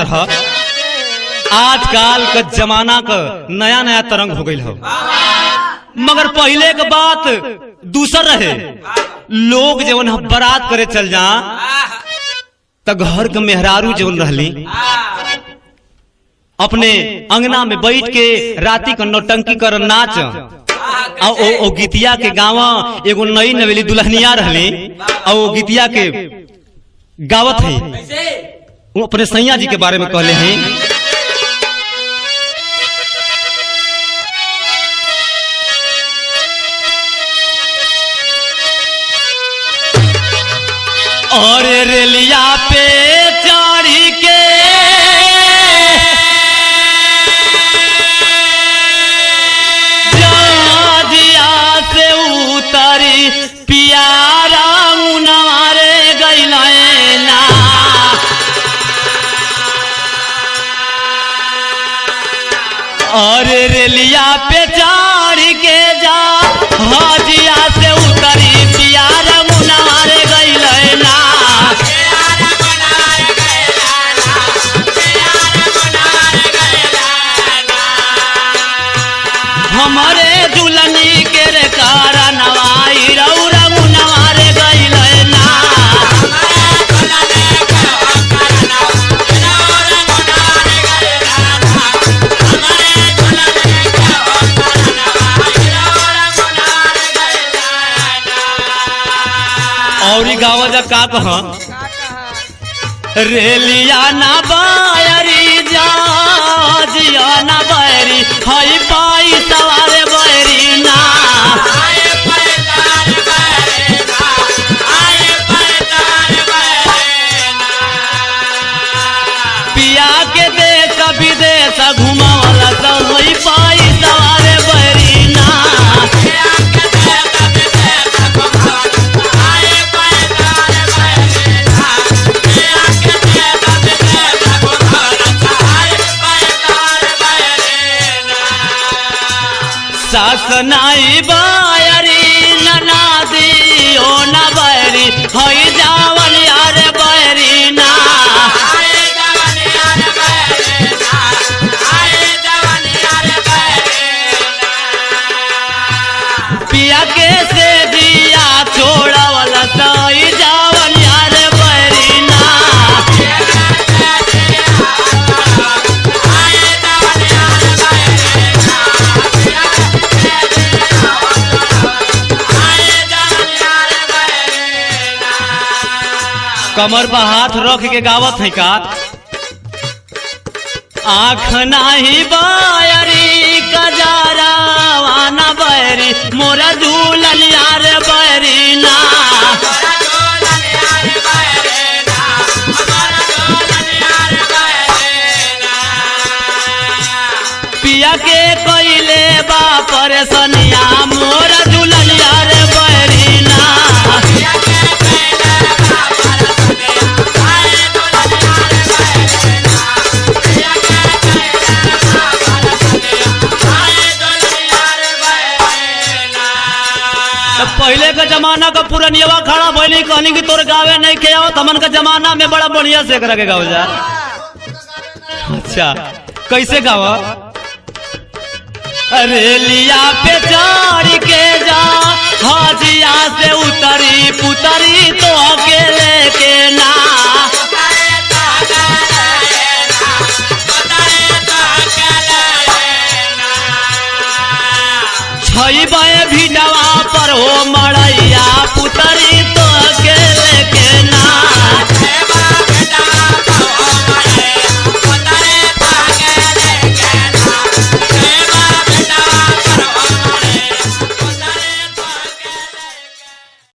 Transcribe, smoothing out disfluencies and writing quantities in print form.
है आजकल का जमाना का नया नया तरंग हो गई हो, मगर पहले के बात दूसर रहे। लोग जवन बारात करे चल जा तो घर के मेहरारू जवन रहली अपने अंगना में बैठ के राती का नौटंकी कर नाच ओ गीतिया के गावा एगो नई नवेली दुल्हनिया रहली और वो गीतिया के गावत है। वो अपने सैया जी के बारे में कहले हैं, और रेलिया पे चढ़ी के जहाजिया से उतरी पियारा मुनारे गइला ना। और रेलिया पे चढ़ी के जहाजिया से उतरी पियारा मुनारे गइला ना। हमारे दुल्हनी के रे कारा नवाई रौरा मुनवारे गइले ना। और गाँव जा का कहा रेलिया ना बायरी जा जिया ना बैरी हई पाई सवारे बैरी ना। पिया के देश विदेश घुमावला सब हई पाई सवारे बैरी ना। सासनाई बायरी ननादी ओ न बैरी हई जावन यार बैरी ना। पिया के से दिया छोड़ा वाला सही जावन यार बैरी ना। कमर पर हाथ रख के गावत है का आँख नाही बायरी कजारा वाना बैरी मोरा झूलन यार बैरी ना। पिया के कोइले बापर सनिया मोरा झूलन यार बैरी ना। पहले का जमाना का पुरनिया खड़ा भइली कहनी कि तोर गावे नहीं के आओ तमन का जमाना में बड़ा बढ़िया से करा के गाव जा। अच्छा कैसे गावा रेलिया पे चढ़ के जा हाजिया से उतरी पुतरी तो अकेले के ना। छई बे भिडवा पर हो मड़ैया पुतरी तो